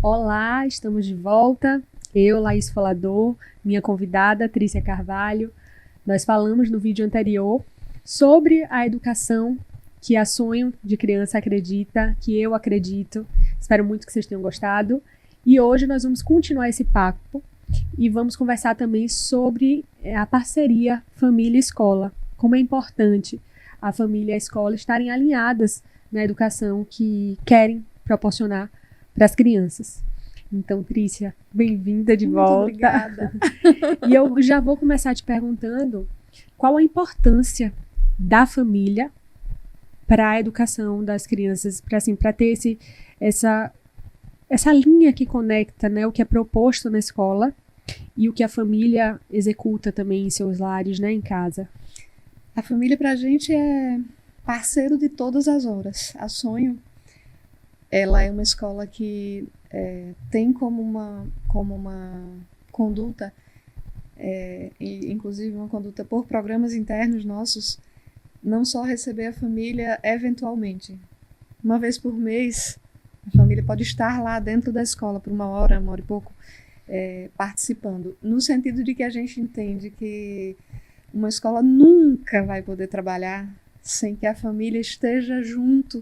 Olá, estamos de volta. Eu, Laís Falador, minha convidada, Trícia Carvalho. Nós falamos no vídeo anterior sobre a educação que a Sonho de Criança acredita, que eu acredito. Espero muito que vocês tenham gostado. E hoje nós vamos continuar esse papo e vamos conversar também sobre a parceria família-escola. Como é importante a família e a escola estarem alinhadas na educação que querem proporcionar para as crianças. Então, Trícia, bem-vinda de volta. Muito obrigada. E eu já vou começar te perguntando qual a importância da família para a educação das crianças, para ter essa linha que conecta, né, o que é proposto na escola e o que a família executa também em seus lares, né, em casa. A família para a gente é parceiro de todas as horas. A Sonho, ela é uma escola que tem como uma conduta, inclusive uma conduta por programas internos nossos, não só receber a família eventualmente. Uma vez por mês, a família pode estar lá dentro da escola por uma hora e pouco, participando. No sentido de que a gente entende que uma escola nunca vai poder trabalhar sem que a família esteja junto,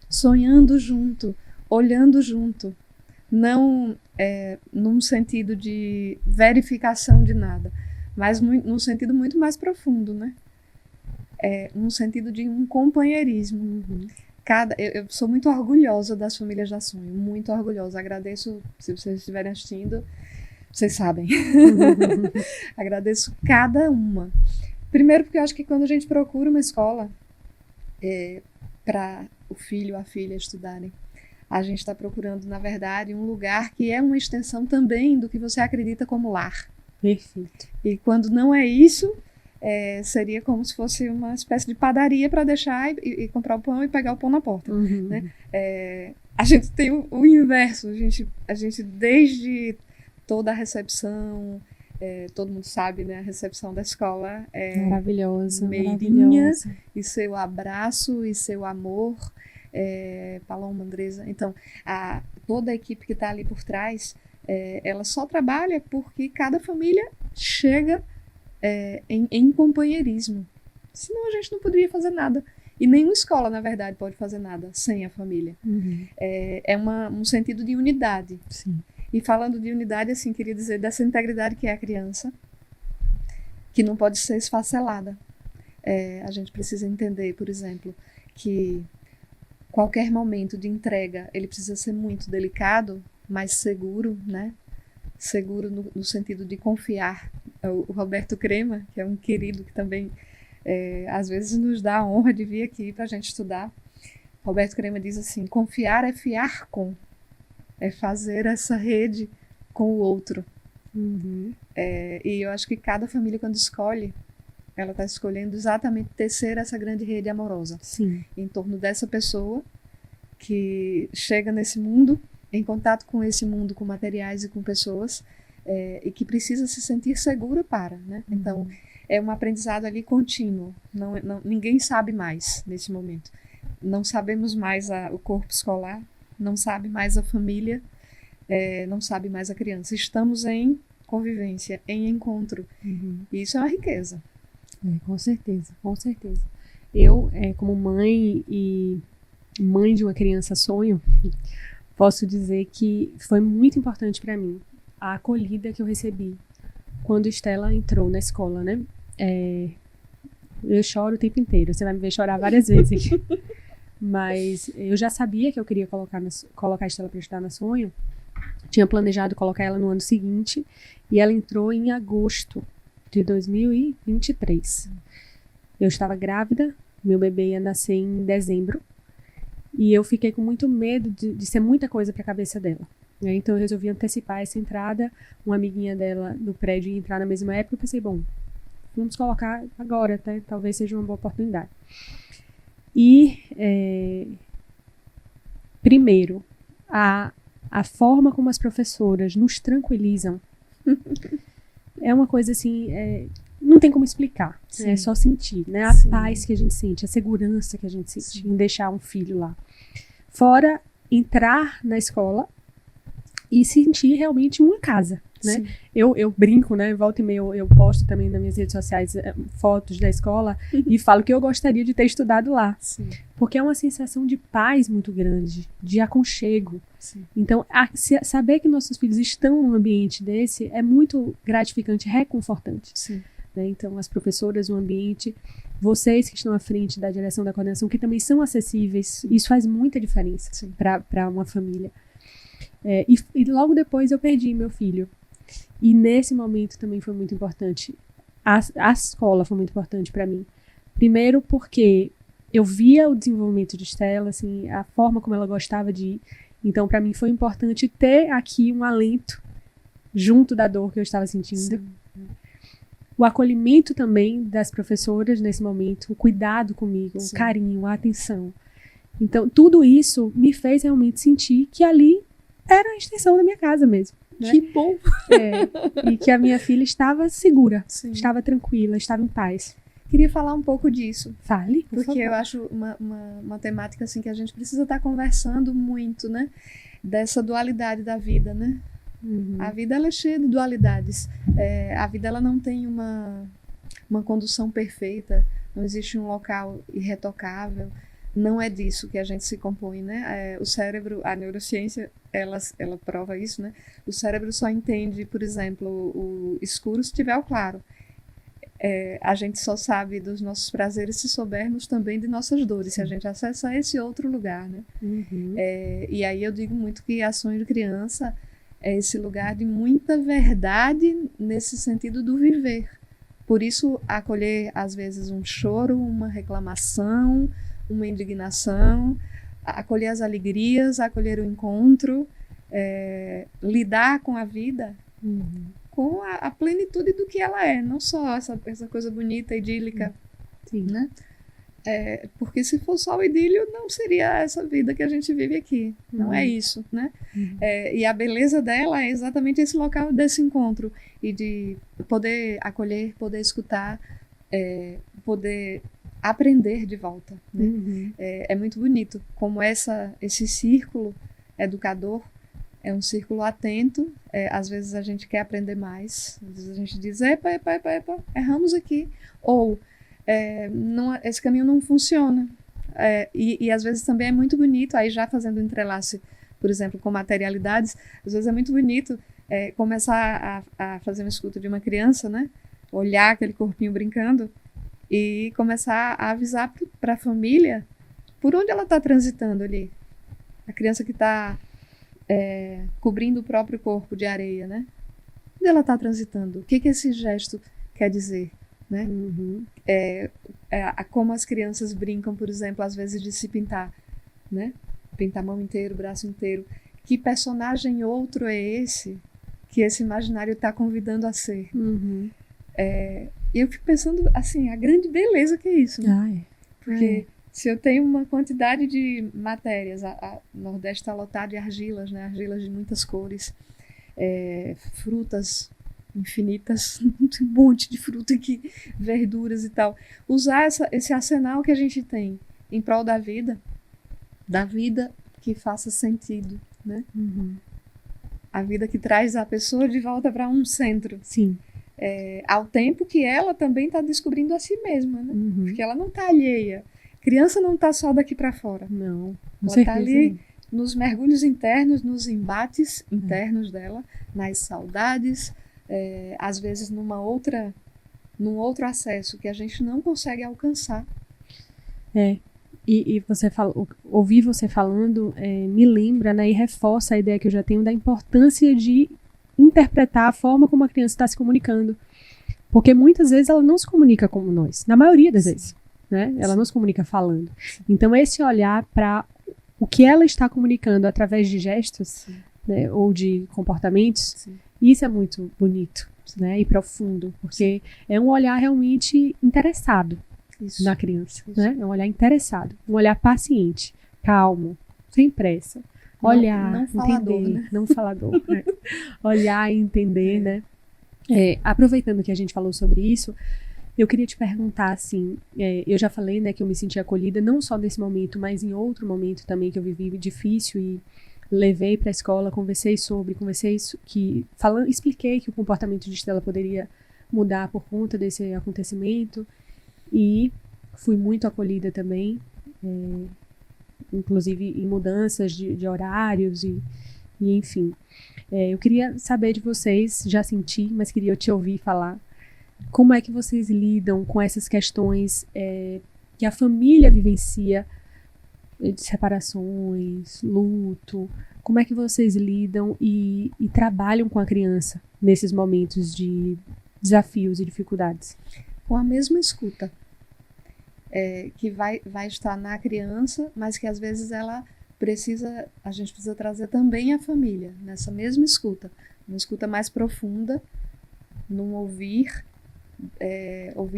sonhando junto, olhando junto. Não num sentido de verificação de nada, mas num sentido muito mais profundo, né? Num sentido de um companheirismo. Uhum. Eu sou muito orgulhosa das famílias da Sonho, muito orgulhosa. Agradeço, se vocês estiverem assistindo, vocês sabem. Agradeço cada uma. Primeiro porque eu acho que quando a gente procura uma escola para o filho ou a filha estudarem, a gente está procurando, na verdade, um lugar que é uma extensão também do que você acredita como lar. Perfeito. E quando não é isso, seria como se fosse uma espécie de padaria para deixar e comprar o pão e pegar o pão na porta. Uhum. Né? A gente tem o inverso. A gente desde toda a recepção, todo mundo sabe, né? A recepção da escola é maravilhosa, meirinha, maravilhosa. E seu abraço e seu amor, Paloma, Andresa. Então, toda a equipe que está ali por trás, ela só trabalha porque cada família chega em companheirismo. Senão a gente não poderia fazer nada. E nenhuma escola, na verdade, pode fazer nada sem a família. Uhum. Um sentido de unidade. Sim. E falando de unidade, assim, queria dizer dessa integridade que é a criança, que não pode ser esfacelada. A gente precisa entender, por exemplo, que qualquer momento de entrega, ele precisa ser muito delicado, mas seguro, né? Seguro no sentido de confiar. O Roberto Crema, que é um querido que também às vezes nos dá a honra de vir aqui para a gente estudar. Roberto Crema diz assim: confiar é fiar com, é fazer essa rede com o outro. Uhum. E eu acho que cada família, quando escolhe, ela está escolhendo exatamente tecer essa grande rede amorosa. Sim. Em torno dessa pessoa que chega nesse mundo, em contato com esse mundo, com materiais e com pessoas, e que precisa se sentir segura para, né? Uhum. Então, é um aprendizado ali contínuo. Ninguém sabe mais nesse momento. Não sabemos mais o corpo escolar, não sabe mais a família, não sabe mais a criança. Estamos em convivência, em encontro. Uhum. E isso é uma riqueza. Com certeza, com certeza. Eu, como mãe e mãe de uma criança sonho, posso dizer que foi muito importante para mim a acolhida que eu recebi quando Estela entrou na escola, né? Eu choro o tempo inteiro, você vai me ver chorar várias vezes. Mas eu já sabia que eu queria colocar a Estela para estudar na Sonho. Tinha planejado colocar ela no ano seguinte e ela entrou em agosto de 2023. Eu estava grávida, meu bebê ia nascer em dezembro e eu fiquei com muito medo de ser muita coisa para a cabeça dela. Então eu resolvi antecipar essa entrada. Uma amiguinha dela do prédio ia entrar na mesma época. Eu pensei, bom, vamos colocar agora, tá? Talvez seja uma boa oportunidade. E primeiro, a forma como as professoras nos tranquilizam é uma coisa assim, não tem como explicar. Sim. É só sentir, né? A Sim. paz que a gente sente, a segurança que a gente sente Sim. em deixar um filho lá. Fora entrar na escola e sentir realmente uma casa, né? Eu brinco, né? Volta e meia eu posto também nas minhas redes sociais fotos da escola e falo que eu gostaria de ter estudado lá. Sim. Porque é uma sensação de paz muito grande, de aconchego. Sim. Então, saber que nossos filhos estão num ambiente desse é muito gratificante, reconfortante. Sim. Né? Então, as professoras, o ambiente, vocês que estão à frente da direção da coordenação, que também são acessíveis, isso faz muita diferença para uma família. E logo depois eu perdi meu filho. E nesse momento também foi muito importante. A escola foi muito importante para mim. Primeiro porque eu via o desenvolvimento de Estela, assim, a forma como ela gostava de ir. Então, para mim foi importante ter aqui um alento junto da dor que eu estava sentindo. Sim. O acolhimento também das professoras nesse momento, o cuidado comigo, o carinho, a atenção. Então, tudo isso me fez realmente sentir que ali era a extensão da minha casa mesmo. Né? Que bom! E que a minha filha estava segura, Sim. estava tranquila, estava em paz. Queria falar um pouco disso. Fale, por porque favor. Eu acho uma temática assim, que a gente precisa estar conversando muito, né? Dessa dualidade da vida, né? Uhum. A vida ela é cheia de dualidades. A vida ela não tem uma condução perfeita, não existe um local irretocável. Não é disso que a gente se compõe, né? O cérebro, a neurociência, ela prova isso, né? O cérebro só entende, por exemplo, o escuro se tiver o claro. A gente só sabe dos nossos prazeres se soubermos também de nossas dores, se a gente acessa esse outro lugar, né? Uhum. E aí eu digo muito que a Sonho de Criança é esse lugar de muita verdade nesse sentido do viver. Por isso, acolher, às vezes, um choro, uma reclamação, uma indignação, acolher as alegrias, acolher o encontro, lidar com a vida com a plenitude do que ela é, não só essa coisa bonita, idílica. Sim. Né? Porque se for só o idílio, não seria essa vida que a gente vive aqui. Não é isso, né? E a beleza dela é exatamente esse local desse encontro e de poder acolher, poder escutar, poder aprender de volta. Né? É muito bonito como esse círculo educador é um círculo atento. Às vezes a gente quer aprender mais, às vezes a gente diz, epa, erramos aqui, ou esse caminho não funciona. E às vezes também é muito bonito, aí já fazendo um entrelace, por exemplo, com materialidades, às vezes é muito bonito começar a fazer uma escuta de uma criança, né? Olhar aquele corpinho brincando e começar a avisar para a família por onde ela está transitando ali. A criança que está cobrindo o próprio corpo de areia, né? Onde ela está transitando? O que esse gesto quer dizer? Né? Como as crianças brincam, por exemplo, às vezes de se pintar, né? Pintar a mão inteira, o braço inteiro. Que personagem outro é esse que esse imaginário está convidando a ser? E eu fico pensando, assim, a grande beleza que é isso. Né? Porque se eu tenho uma quantidade de matérias, a Nordeste está lotado de argilas, né? Argilas de muitas cores, frutas infinitas, um monte de fruta aqui, verduras e tal. Usar esse arsenal que a gente tem em prol da vida que faça sentido, né? A vida que traz a pessoa de volta para um centro. Sim. Ao tempo que ela também está descobrindo a si mesma, né? Porque ela não está alheia. Criança não está só daqui para fora. Não. Ela está ali nos mergulhos internos, nos embates internos dela, nas saudades, às vezes num outro acesso que a gente não consegue alcançar. E ouvir você falando me lembra, né, e reforça a ideia que eu já tenho da importância de interpretar a forma como a criança está se comunicando. Porque muitas vezes ela não se comunica como nós, na maioria das vezes. Né? Ela não se comunica falando. Então, esse olhar para o que ela está comunicando através de gestos, né, ou de comportamentos, isso é muito bonito, né, e profundo, porque é um olhar realmente interessado na criança. Né? É um olhar interessado, um olhar paciente, calmo, sem pressa. Olhar, não falador, entender, né? não falador. Né? Olhar e entender, né? Aproveitando que a gente falou sobre isso, Eu queria te perguntar, assim, eu já falei, né, que eu me senti acolhida, não só nesse momento, mas em outro momento também que eu vivi difícil e levei para a escola, expliquei que o comportamento de Estela poderia mudar por conta desse acontecimento e fui muito acolhida também, inclusive em mudanças de horários e enfim. Eu queria saber de vocês, já senti, mas queria te ouvir falar, como é que vocês lidam com essas questões que a família vivencia, de separações, luto, como é que vocês lidam e trabalham com a criança nesses momentos de desafios e dificuldades? Com a mesma escuta, que vai estar na criança, mas que às vezes a gente precisa trazer também a família, nessa mesma escuta, uma escuta mais profunda, num ouvir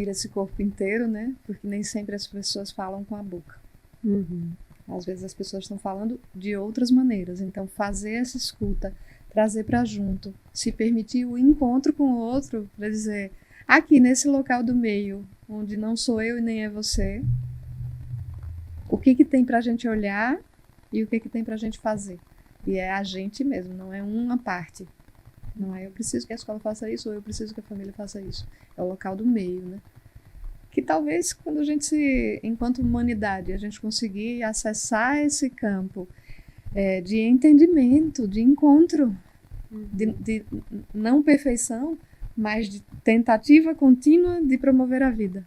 esse corpo inteiro, né? Porque nem sempre as pessoas falam com a boca. Uhum. Às vezes as pessoas estão falando de outras maneiras. Então, fazer essa escuta, trazer para junto, se permitir o encontro com o outro, para dizer, aqui nesse local do meio, onde não sou eu e nem é você, o que tem para a gente olhar e o que tem para a gente fazer. E é a gente mesmo, não é uma parte. Não é eu preciso que a escola faça isso ou eu preciso que a família faça isso. É o local do meio, né? Que talvez quando enquanto humanidade, a gente conseguir acessar esse campo de entendimento, de encontro, de não perfeição, mas de tentativa contínua de promover a vida.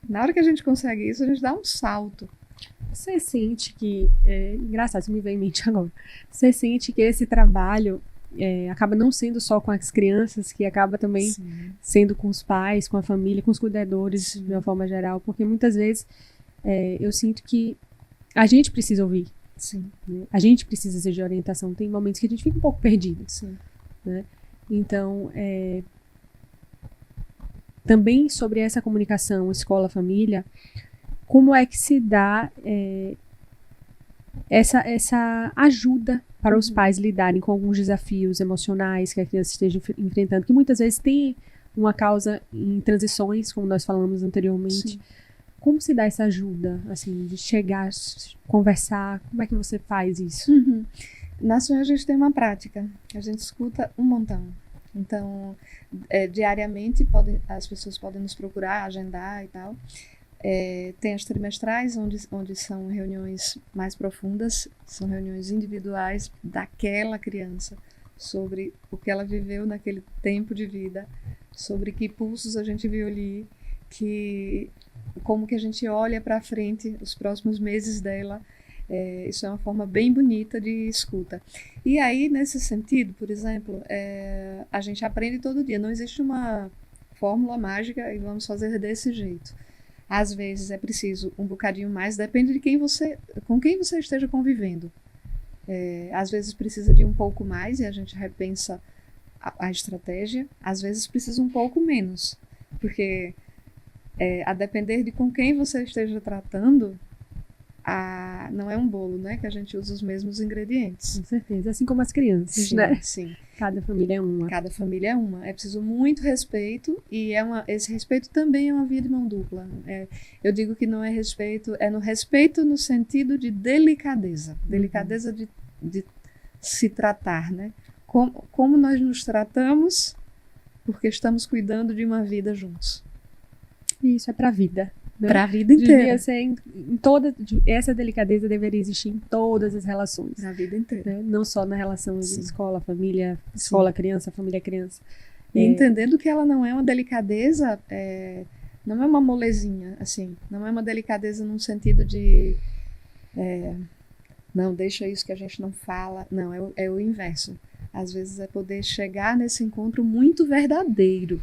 Na hora que a gente consegue isso, a gente dá um salto. Você sente que, engraçado, isso me veio em mente agora, você sente que esse trabalho acaba não sendo só com as crianças, que acaba também Sim. sendo com os pais, com a família, com os cuidadores, Sim. de uma forma geral, porque muitas vezes eu sinto que a gente precisa ouvir. Sim. Né? A gente precisa de orientação. Tem momentos que a gente fica um pouco perdido. Sim. Né? Então, também sobre essa comunicação escola-família, como é que se dá essa ajuda para os pais lidarem com alguns desafios emocionais que a criança esteja enfrentando, que muitas vezes tem uma causa em transições, como nós falamos anteriormente. Sim. Como se dá essa ajuda, assim, de chegar, conversar? Como é que você faz isso? Uhum. Na Sonho a gente tem uma prática, a gente escuta um montão. Então, diariamente as pessoas podem nos procurar, agendar e tal. Tem as trimestrais, onde são reuniões mais profundas, são reuniões individuais daquela criança, sobre o que ela viveu naquele tempo de vida, sobre que pulsos a gente viu ali, como que a gente olha para frente, os próximos meses dela. Isso é uma forma bem bonita de escuta. E aí, nesse sentido, por exemplo, a gente aprende todo dia, não existe uma fórmula mágica e vamos fazer desse jeito. Às vezes é preciso um bocadinho mais, depende de com quem você esteja convivendo. Às vezes precisa de um pouco mais e a gente repensa a estratégia. Às vezes precisa um pouco menos, porque a depender de com quem você esteja tratando, não é um bolo, né? Que a gente usa os mesmos ingredientes. Com certeza, assim como as crianças, sim, né? Sim. Cada família é uma. Cada família é uma. É preciso muito respeito e esse respeito também é uma via de mão dupla. Eu digo que não é respeito, no respeito no sentido de delicadeza. Delicadeza de se tratar, né? Como nós nos tratamos porque estamos cuidando de uma vida juntos. Isso é para a vida. Né? Para a vida inteira. Devia ser essa delicadeza deveria existir em todas as relações. Para a vida inteira. Né? Não só na relação de Sim. escola, família, escola-criança, família-criança. E entendendo que ela não é uma delicadeza, não é uma molezinha, assim, não é uma delicadeza num sentido de não, deixa isso que a gente não fala. Não, é o inverso. Às vezes é poder chegar nesse encontro muito verdadeiro.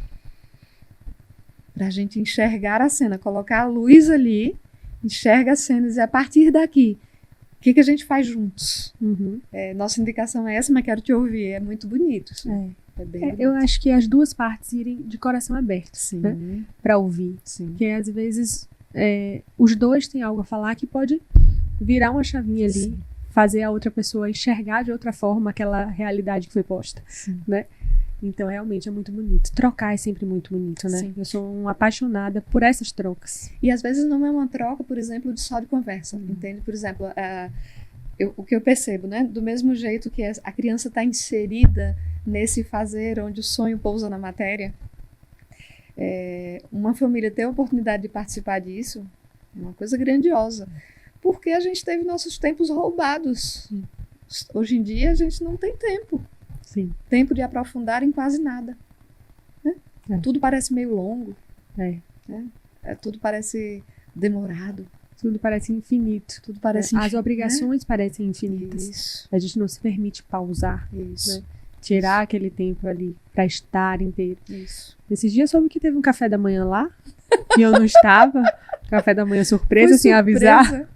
Para a gente enxergar a cena, colocar a luz ali, enxerga a cena e dizer, a partir daqui, o que a gente faz juntos? Uhum. Nossa indicação é essa, mas quero te ouvir. É muito bonito. É bem bonito. Eu acho que as duas partes irem de coração aberto, né? Para ouvir. Sim. Porque às vezes os dois têm algo a falar que pode virar uma chavinha ali, fazer a outra pessoa enxergar de outra forma aquela realidade que foi posta. Né? Então, realmente é muito bonito. Trocar é sempre muito bonito, né? Sim. Eu sou uma apaixonada por essas trocas. E às vezes não é uma troca, por exemplo, de só de conversa, entende? Por exemplo, o que eu percebo, né? Do mesmo jeito que a criança está inserida nesse fazer onde o sonho pousa na matéria, uma família ter a oportunidade de participar disso é uma coisa grandiosa. Porque a gente teve nossos tempos roubados. Hoje em dia a gente não tem tempo. Sim. Tempo de aprofundar em quase nada. Né? Tudo parece meio longo. Né? Tudo parece demorado. Tudo parece infinito. Tudo parece As obrigações parecem infinitas. Isso. A gente não se permite pausar. Isso. Né? Tirar aquele tempo ali para estar inteiro. Isso. Esses dias soube que teve um café da manhã lá e eu não estava. Café da manhã surpresa, sem avisar.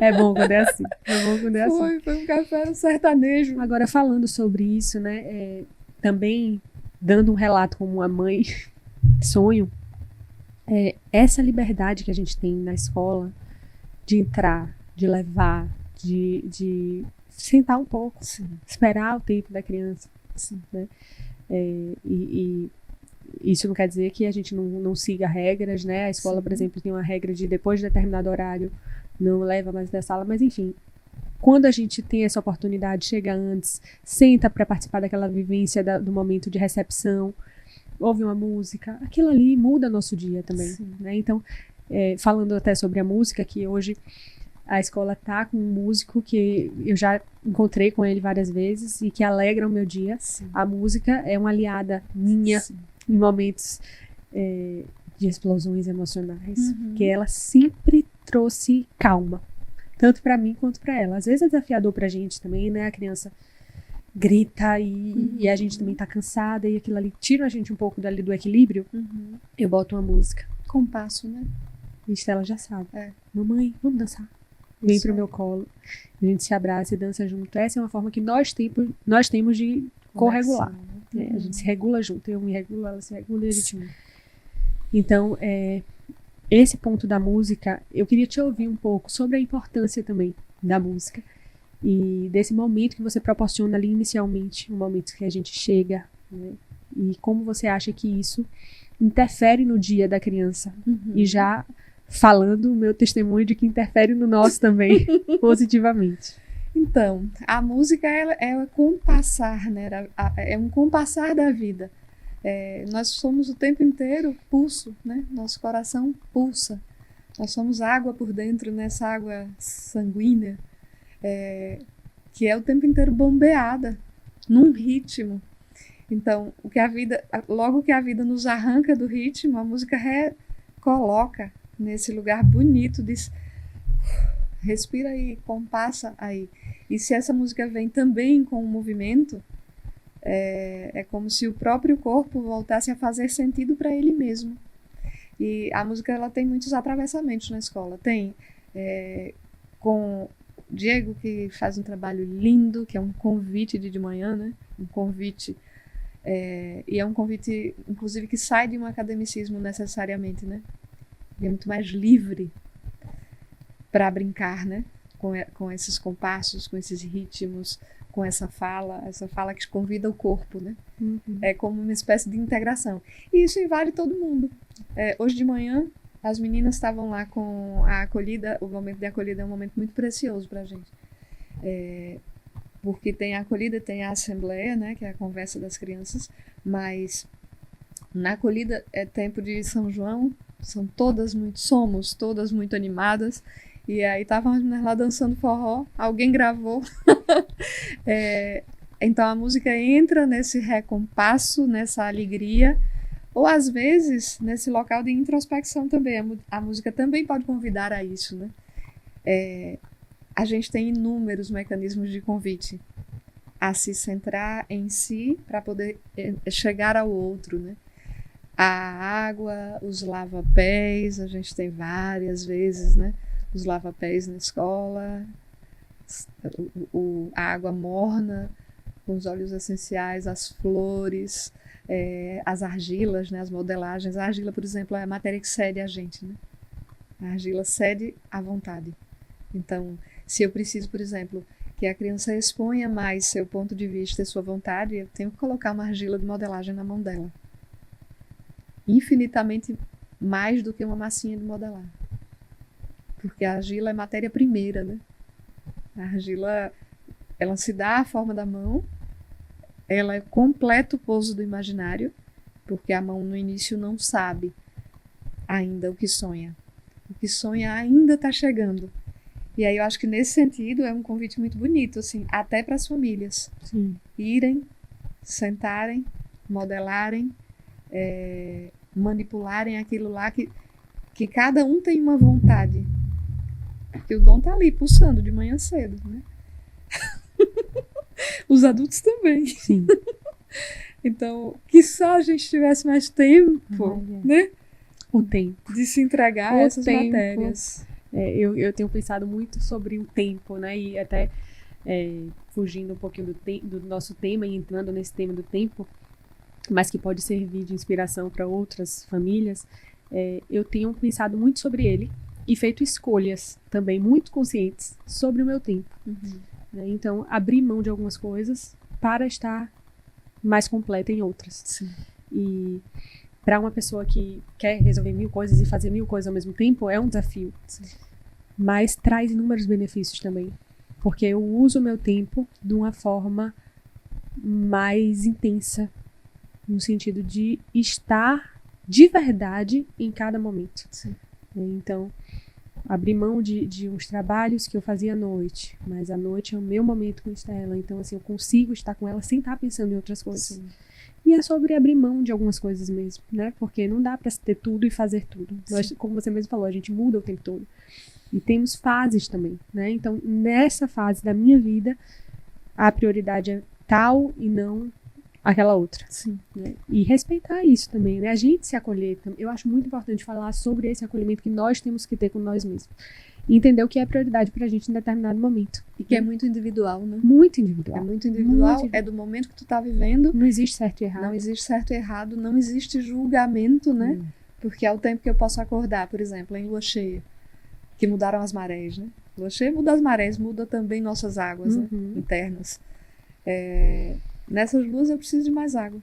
É bom quando é assim. É bom quando é assim. Foi um café sertanejo. Agora, falando sobre isso, né? Também dando um relato como uma mãe sonho, essa liberdade que a gente tem na escola de entrar, de levar, de sentar um pouco, Sim. Esperar o tempo da criança. Sim. Né? E isso não quer dizer que a gente não siga regras, né? A escola, Sim. por exemplo, tem uma regra de depois de determinado horário não leva mais da sala, mas enfim, quando a gente tem essa oportunidade, chega antes, senta para participar daquela vivência do momento de recepção, ouve uma música, aquilo ali muda nosso dia também, né? Então, falando até sobre a música, que hoje a escola tá com um músico que eu já encontrei com ele várias vezes e que alegra o meu dia. Sim. A música é uma aliada minha em momentos de explosões emocionais, que ela sempre trouxe calma, tanto para mim quanto para ela. Às vezes é desafiador pra gente também, né? A criança grita e a gente também tá cansada e aquilo ali tira a gente um pouco dali do equilíbrio. Eu boto uma música. Compasso, né? E Estela já sabe. Mamãe, vamos dançar. Vem pro meu colo. A gente se abraça e dança junto. Essa é uma forma que nós temos de corregular. A gente se regula junto. Eu me regulo, ela se regula e a gente... Então, esse ponto da música, eu queria te ouvir um pouco sobre a importância também da música e desse momento que você proporciona ali inicialmente, um momento que a gente chega, né? E como você acha que isso interfere no dia da criança. E já falando o meu testemunho de que interfere no nosso também, positivamente. Então, a música é compassar, né? É um compassar da vida. Nós somos o tempo inteiro pulso, né? Nosso coração pulsa. Nós somos água por dentro, nessa água sanguínea, que é o tempo inteiro bombeada, num ritmo. Então, logo que a vida nos arranca do ritmo, a música recoloca nesse lugar bonito, diz, respira aí, compassa aí. E se essa música vem também com o movimento, é como se o próprio corpo voltasse a fazer sentido para ele mesmo. E a música ela tem muitos atravessamentos na escola. Tem com Diego, que faz um trabalho lindo, que é um convite de manhã, né? Um convite, e é um convite, inclusive, que sai de um academicismo necessariamente, né? Ele é muito mais livre para brincar, né? Com esses compassos, com esses ritmos, com essa fala que convida o corpo, né? É como uma espécie de integração. E isso invade todo mundo. Hoje de manhã, as meninas estavam lá com a acolhida. O momento de acolhida é um momento muito precioso para a gente. Porque tem a acolhida, tem a assembleia, né? Que é a conversa das crianças. Mas na acolhida é tempo de São João. Somos todas muito animadas. E aí estavam as meninas lá dançando forró. Alguém gravou. Então a música entra nesse recompasso, nessa alegria, ou às vezes nesse local de introspecção também. A música também pode convidar a isso, né? A gente tem inúmeros mecanismos de convite a se centrar em si para poder chegar ao outro, né? A água, os lava-pés, a gente tem várias vezes, né? Os lava-pés na escola, a água morna, com os óleos essenciais, as flores, as argilas, né, as modelagens. A argila, por exemplo, é a matéria que cede a gente, né? A argila cede à vontade. Então, se eu preciso, por exemplo, que a criança exponha mais seu ponto de vista e sua vontade, eu tenho que colocar uma argila de modelagem na mão dela. Infinitamente mais do que uma massinha de modelar. Porque a argila é matéria primeira, né? A argila, ela se dá a forma da mão, ela é completo pouso do imaginário, porque a mão no início não sabe ainda o que sonha. O que sonha ainda está chegando. E aí eu acho que nesse sentido é um convite muito bonito, assim, até para as famílias. Sim. Irem, sentarem, modelarem, manipularem aquilo lá que cada um tem uma vontade. Porque o dom está ali, pulsando de manhã cedo, né? Os adultos também. Sim. Então, que só a gente tivesse mais tempo, né? O tempo. De se entregar a essas matérias. Eu tenho pensado muito sobre o tempo, né? E até fugindo um pouquinho do nosso tema e entrando nesse tema do tempo, mas que pode servir de inspiração para outras famílias, eu tenho pensado muito sobre ele e feito escolhas também muito conscientes sobre o meu tempo. Uhum. Então, abrir mão de algumas coisas para estar mais completa em outras. Sim. E para uma pessoa que quer resolver 1000 coisas e fazer 1000 coisas ao mesmo tempo, é um desafio. Sim. Mas traz inúmeros benefícios também. Porque eu uso o meu tempo de uma forma mais intensa, no sentido de estar de verdade em cada momento. Sim. Então, abrir mão de uns trabalhos que eu fazia à noite, mas à noite é o meu momento com Estela. Então, assim, eu consigo estar com ela sem estar pensando em outras coisas. Sim. E é sobre abrir mão de algumas coisas mesmo, né? Porque não dá pra ter tudo e fazer tudo. Nós, como você mesmo falou, a gente muda o tempo todo. E temos fases também, né? Então, nessa fase da minha vida, a prioridade é tal e não aquela outra. Sim. Né? E respeitar isso também, né? A gente se acolher. Eu acho muito importante falar sobre esse acolhimento que nós temos que ter com nós mesmos. E entender o que é prioridade pra gente em determinado momento. E que é muito individual, né? Muito individual. É muito individual, Muito é do momento que tu tá vivendo. Não existe certo e errado. Não existe certo e errado, não existe julgamento, né? Porque é o tempo que eu posso acordar, por exemplo, em lua cheia, que mudaram as marés, né? Lua cheia muda as marés, muda também nossas águas, né? Internas. Nessas luas eu preciso de mais água,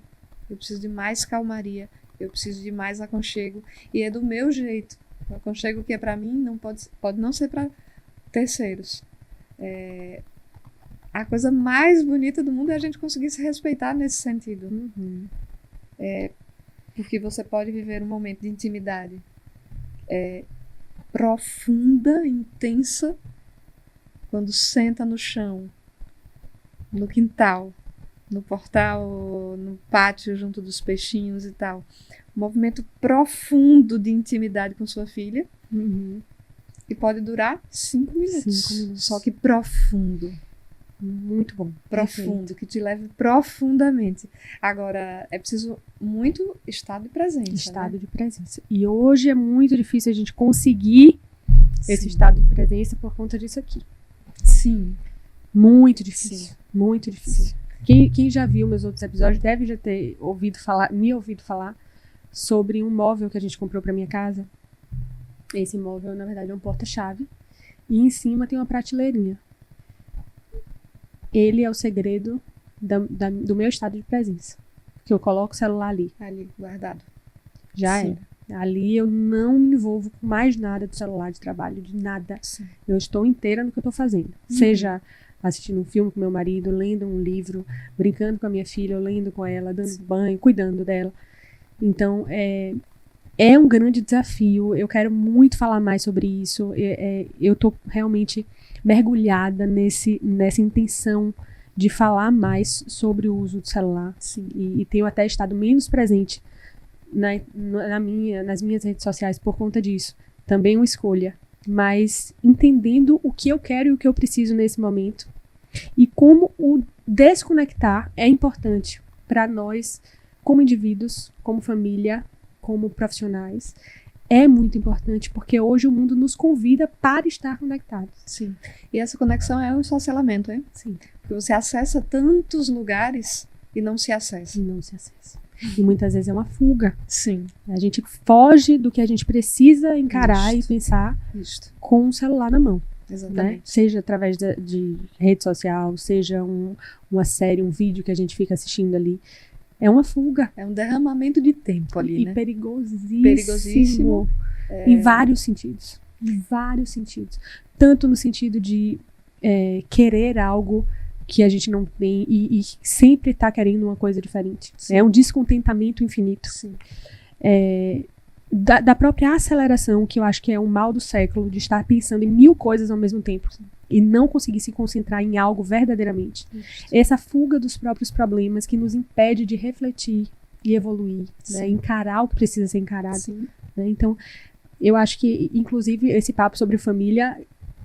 eu preciso de mais calmaria, eu preciso de mais aconchego, e é do meu jeito. O aconchego que é para mim não pode não ser para terceiros. A coisa mais bonita do mundo é a gente conseguir se respeitar nesse sentido. Porque você pode viver um momento de intimidade profunda, intensa, quando senta no chão, no quintal, no portal, no pátio junto dos peixinhos e tal. Um movimento profundo de intimidade com sua filha, que pode durar 5 minutos. 5 minutos. Só que profundo. Muito bom. Profundo, Perfeito. que te leve profundamente. Agora, é preciso muito estado de presença. Estado de presença. E hoje é muito difícil a gente conseguir esse estado de presença por conta disso aqui. Sim. Muito difícil. Sim. Muito difícil. Sim. Quem já viu meus outros episódios deve já ter me ouvido falar sobre um móvel que a gente comprou para minha casa. Esse móvel, na verdade, é um porta-chave. E em cima tem uma prateleirinha. Ele é o segredo do meu estado de presença. Que eu coloco o celular ali. Ali, guardado. Já Sim. era. Ali eu não me envolvo com mais nada do celular, de trabalho, de nada. Sim. Eu estou inteira no que eu estou fazendo. Seja assistindo um filme com meu marido, lendo um livro, brincando com a minha filha, lendo com ela, dando banho, cuidando dela. Então, é um grande desafio. Eu quero muito falar mais sobre isso. Eu estou realmente mergulhada nessa intenção de falar mais sobre o uso do celular. Sim. E tenho até estado menos presente nas minhas redes sociais por conta disso. Também uma escolha. Mas entendendo o que eu quero e o que eu preciso nesse momento. E como o desconectar é importante para nós, como indivíduos, como família, como profissionais. É muito importante, porque hoje o mundo nos convida para estar conectados. Sim. E essa conexão é um socialamento, hein? Sim. Porque você acessa tantos lugares e não se acessa. E não se acessa. E muitas vezes é uma fuga. Sim. A gente foge do que a gente precisa encarar Isto. e pensar Isto. com o celular na mão. Exatamente. Né? Seja através de rede social, seja uma série, um vídeo que a gente fica assistindo ali. É uma fuga. É um derramamento de tempo ali, e né? Perigosíssimo. Em vários sentidos. Em vários sentidos. Tanto no sentido de querer algo que a gente não tem e sempre está querendo uma coisa diferente. Sim. É um descontentamento infinito. Sim. Da própria aceleração, que eu acho que é um mal do século, de estar pensando em 1000 coisas ao mesmo tempo. Sim. E não conseguir se concentrar em algo verdadeiramente. Isso. Essa fuga dos próprios problemas que nos impede de refletir e evoluir, né? Encarar o que precisa ser encarado. Sim. Né? Então, eu acho que, inclusive, esse papo sobre família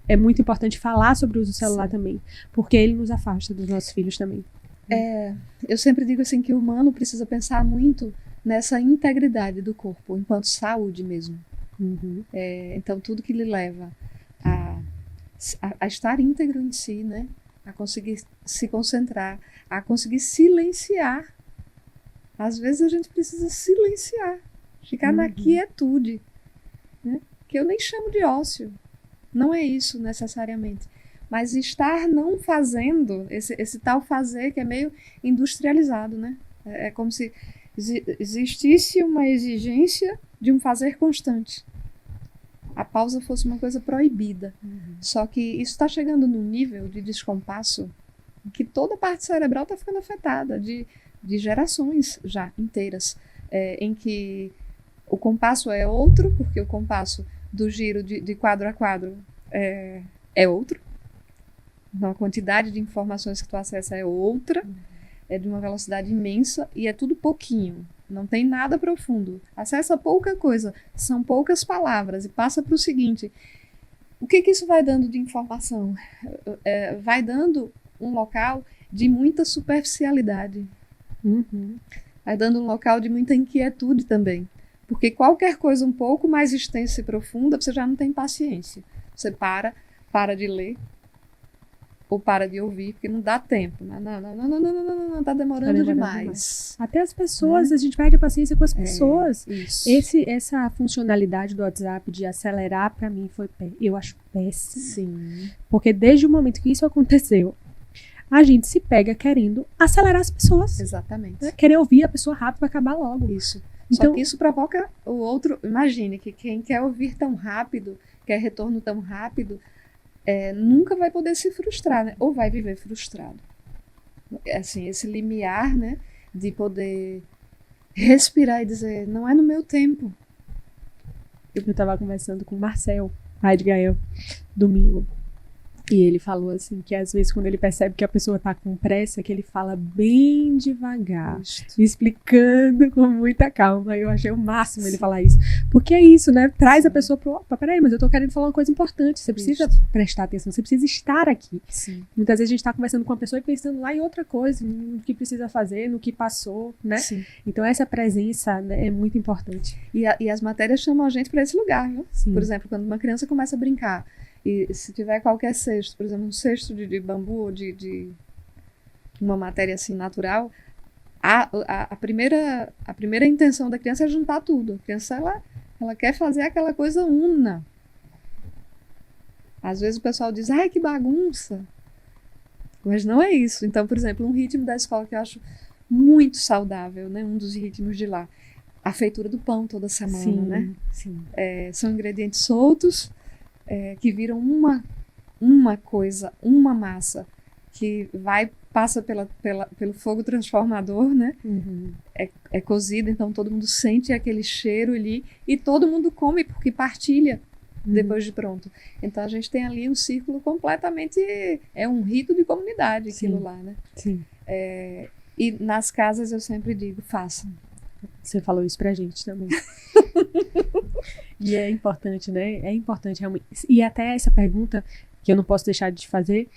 é muito importante falar sobre o uso do celular Sim. também, porque ele nos afasta dos nossos filhos também. Eu sempre digo assim que o humano precisa pensar muito nessa integridade do corpo, enquanto saúde mesmo. Uhum. Então, tudo que lhe leva a estar íntegro em si, né? A conseguir se concentrar, a conseguir silenciar. Às vezes a gente precisa silenciar, ficar na quietude, né? Que eu nem chamo de ócio, não é isso necessariamente, mas estar não fazendo, esse tal fazer que é meio industrializado, né? É como se existisse uma exigência de um fazer constante. A pausa fosse uma coisa proibida. Só que isso está chegando num nível de descompasso que toda a parte cerebral está ficando afetada, de gerações já inteiras, em que o compasso é outro, porque o compasso do giro de quadro a quadro é outro, a quantidade de informações que tu acessa é outra, é de uma velocidade imensa e é tudo pouquinho. Não tem nada profundo. Acessa pouca coisa, são poucas palavras e passa para o seguinte. O que isso vai dando de informação? Vai dando um local de muita superficialidade. Vai dando um local de muita inquietude também. Porque qualquer coisa um pouco mais extensa e profunda, você já não tem paciência. Você para de ler. Ou para de ouvir, porque não dá tempo. Não, tá demorando demais. Até as pessoas, a gente perde a paciência com as pessoas. Isso. Essa funcionalidade do WhatsApp de acelerar, para mim, eu acho péssimo. Sim. Porque desde o momento que isso aconteceu, a gente se pega querendo acelerar as pessoas. Exatamente. Né? Querer ouvir a pessoa rápido para acabar logo. Isso. Então, só que isso provoca o outro. Imagine que quem quer ouvir tão rápido, quer retorno tão rápido, nunca vai poder se frustrar, né? Ou vai viver frustrado. Assim, esse limiar, né, de poder respirar e dizer, não é no meu tempo. Eu estava conversando com o Marcel, pai de Gael, domingo. E ele falou assim, que às vezes quando ele percebe que a pessoa está com pressa, que ele fala bem devagar, explicando com muita calma. Eu achei o máximo ele falar isso. Porque é isso, né? Traz a pessoa pro... Opa, peraí, mas eu tô querendo falar uma coisa importante. Você precisa prestar atenção, você precisa estar aqui. Sim. Muitas vezes a gente está conversando com uma pessoa e pensando lá em outra coisa, no que precisa fazer, no que passou, né? Sim. Então essa presença, né, é muito importante. E as matérias chamam a gente para esse lugar, viu? Sim. Por exemplo, quando uma criança começa a brincar, e se tiver qualquer cesto, por exemplo, um cesto de bambu ou de uma matéria assim natural, a primeira intenção da criança é juntar tudo. A criança, ela quer fazer aquela coisa una. Às vezes o pessoal diz, ai, que bagunça. Mas não é isso. Então, por exemplo, um ritmo da escola que eu acho muito saudável, né? Um dos ritmos de lá. A feitura do pão toda semana, sim, né? Sim. São ingredientes soltos, que viram uma coisa, uma massa que passa pelo fogo transformador, né? É cozido, então todo mundo sente aquele cheiro ali e todo mundo come porque partilha depois de pronto. Então a gente tem ali um círculo completamente, um rito de comunidade aquilo lá, né? Sim. E nas casas eu sempre digo, façam. Você falou isso pra gente também. E é importante, né? É importante realmente. E até essa pergunta, que eu não posso deixar de fazer,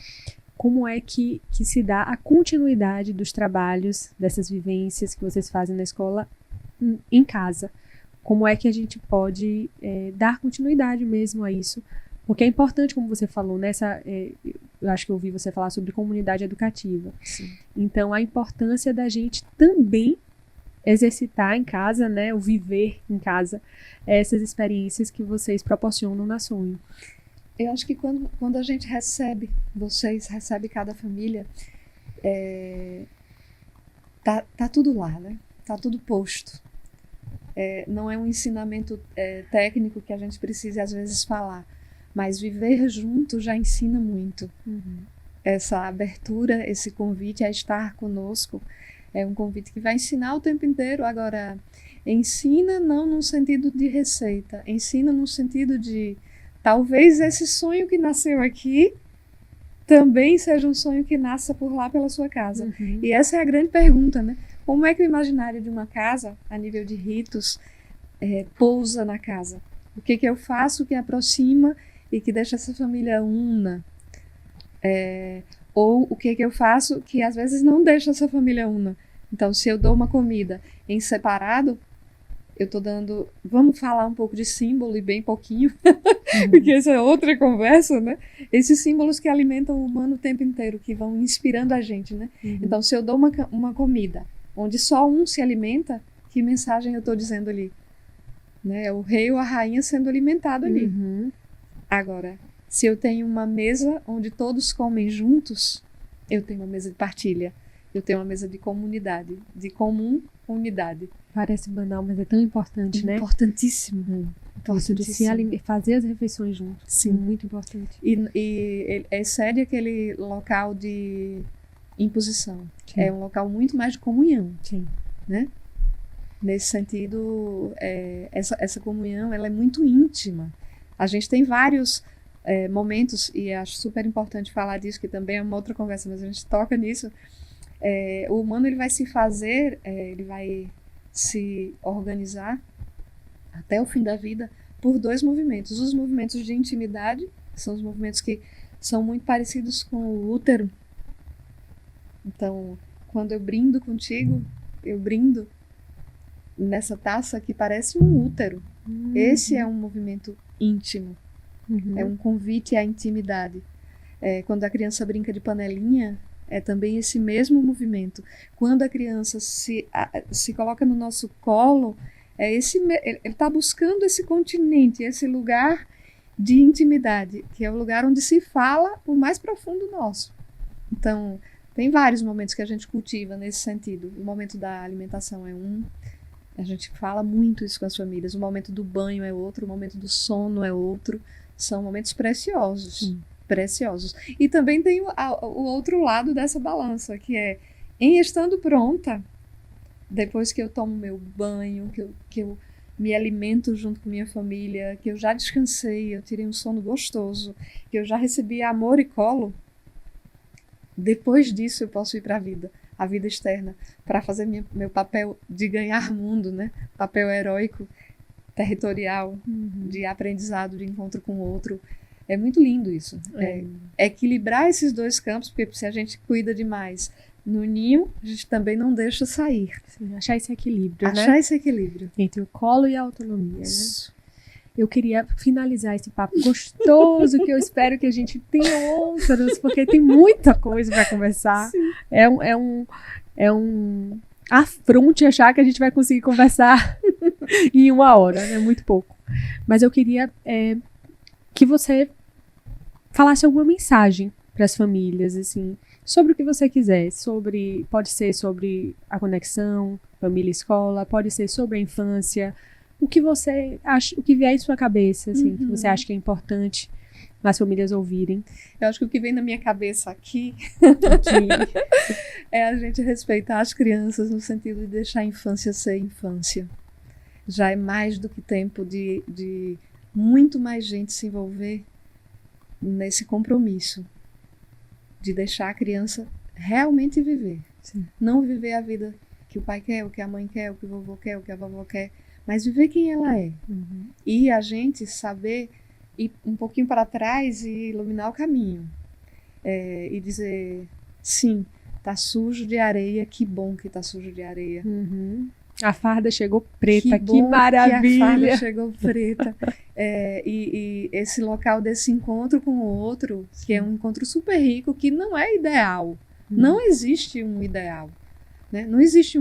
como é que se dá a continuidade dos trabalhos, dessas vivências que vocês fazem na escola, em casa? Como é que a gente pode dar continuidade mesmo a isso? Porque é importante, como você falou, eu acho que eu ouvi você falar sobre comunidade educativa. Sim. Então, a importância da gente também exercitar em casa, né, o viver em casa, essas experiências que vocês proporcionam na Sonho. Eu acho que quando a gente recebe, vocês recebem cada família, tá tudo lá, né? Tá tudo posto. Não é um ensinamento técnico que a gente precisa às vezes falar, mas viver junto já ensina muito. Essa abertura, esse convite a estar conosco é um convite que vai ensinar o tempo inteiro. Agora, ensina não no sentido de receita, ensina no sentido de talvez esse sonho que nasceu aqui também seja um sonho que nasça por lá pela sua casa. E essa é a grande pergunta, né? Como é que o imaginário de uma casa, a nível de ritos, pousa na casa? O que eu faço que aproxima e que deixa essa família una? Ou o que eu faço que às vezes não deixa essa família una? Então, se eu dou uma comida em separado, eu estou dando... Vamos falar um pouco de símbolo e bem pouquinho, porque essa é outra conversa, né? Esses símbolos que alimentam o humano o tempo inteiro, que vão inspirando a gente, né? Então, se eu dou uma comida onde só um se alimenta, que mensagem eu estou dizendo ali? Né? O rei ou a rainha sendo alimentado ali. Agora, se eu tenho uma mesa onde todos comem juntos, eu tenho uma mesa de partilha. Eu tenho uma mesa de comunidade, de comum unidade. Parece banal, mas é tão importante, né? Importantíssimo. De fazer as refeições juntos. Sim. Muito importante. E excede aquele local de imposição. Sim. É um local muito mais de comunhão. Sim. Né? Nesse sentido, essa comunhão ela é muito íntima. A gente tem vários momentos, e acho super importante falar disso, que também é uma outra conversa, mas a gente toca nisso. O humano ele vai se fazer, ele vai se organizar até o fim da vida por dois movimentos. Os movimentos de intimidade, que são os movimentos que são muito parecidos com o útero. Então, quando eu brindo contigo, eu brindo nessa taça que parece um útero. Esse é um movimento íntimo. É um convite à intimidade. Quando a criança brinca de panelinha, é também esse mesmo movimento. Quando a criança se coloca no nosso colo, ele está buscando esse continente, esse lugar de intimidade, que é o lugar onde se fala o mais profundo nosso. Então, tem vários momentos que a gente cultiva nesse sentido. O momento da alimentação é um, a gente fala muito isso com as famílias. O momento do banho é outro, o momento do sono é outro. São momentos preciosos. Sim. Preciosos. E também tem o outro lado dessa balança, que é, em estando pronta, depois que eu tomo meu banho, que eu me alimento junto com minha família, que eu já descansei, eu tirei um sono gostoso, que eu já recebi amor e colo, depois disso eu posso ir para a vida externa, para fazer meu papel de ganhar mundo, né? Papel heróico, territorial, de aprendizado, de encontro com o outro. É muito lindo isso. Equilibrar esses dois campos, porque se a gente cuida demais no ninho, a gente também não deixa sair. Sim, achar esse equilíbrio, Achar esse equilíbrio. Entre o colo e a autonomia, isso. Né? Eu queria finalizar esse papo gostoso, que eu espero que a gente tenha outros, porque tem muita coisa para conversar. Sim. É um afronte achar que a gente vai conseguir conversar em 1 hora, né? Muito pouco. Mas eu queria que você falasse alguma mensagem para as famílias, assim, sobre o que você quiser, pode ser sobre a conexão, família e escola, pode ser sobre a infância, o que você acha, o que vier em sua cabeça, assim, que você acha que é importante as famílias ouvirem. Eu acho que o que vem na minha cabeça aqui é a gente respeitar as crianças no sentido de deixar a infância ser infância. Já é mais do que tempo de muito mais gente se envolver nesse compromisso de deixar a criança realmente viver. Sim. Não viver a vida que o pai quer, o que a mãe quer, o que o vovô quer, o que a vovó quer, mas viver quem ela é. E a gente saber ir um pouquinho para trás e iluminar o caminho. E dizer, sim, tá sujo de areia, que bom que tá sujo de areia. A farda chegou preta, que maravilha! Que a farda chegou preta. E esse local desse encontro com o outro, que é um encontro super rico, que não é ideal. Não existe um ideal. Né? Não existe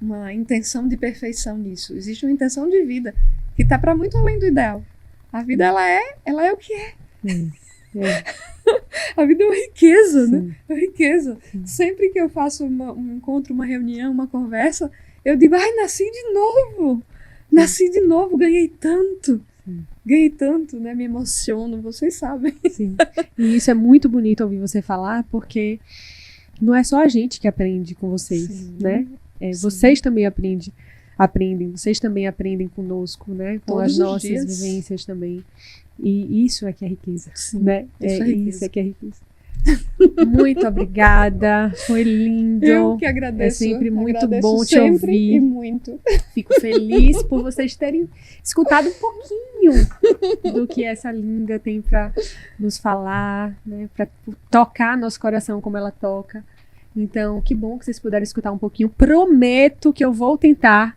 uma intenção de perfeição nisso. Existe uma intenção de vida que está para muito além do ideal. A vida, ela é o que é. A vida é uma riqueza, Sim. né? É uma riqueza. Sim. Sempre que eu faço um encontro, uma reunião, uma conversa, eu digo, ai, nasci de novo. Nasci de novo, ganhei tanto. Sim. Ganhei tanto, né? Me emociono, vocês sabem. Sim. E isso é muito bonito ouvir você falar, porque não é só a gente que aprende com vocês, Sim. né? Sim. Vocês também aprendem, vocês também aprendem conosco, né? Com Todos as os nossas dias. vivências também. E isso é que é riqueza, Sim, né? isso é riqueza. Isso é que é riqueza. Muito obrigada, foi lindo. Eu que agradeço. É sempre muito agradeço bom te sempre ouvir. E muito. Fico feliz por vocês terem escutado um pouquinho do que essa linda tem para nos falar, né? Para tocar nosso coração como ela toca. Então, que bom que vocês puderam escutar um pouquinho. Prometo que eu vou tentar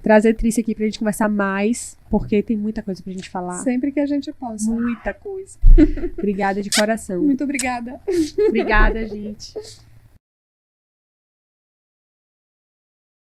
trazer Trícia aqui pra gente conversar mais, porque tem muita coisa pra gente falar. Sempre que a gente possa. Muita coisa. Obrigada de coração. Muito obrigada. Obrigada, gente.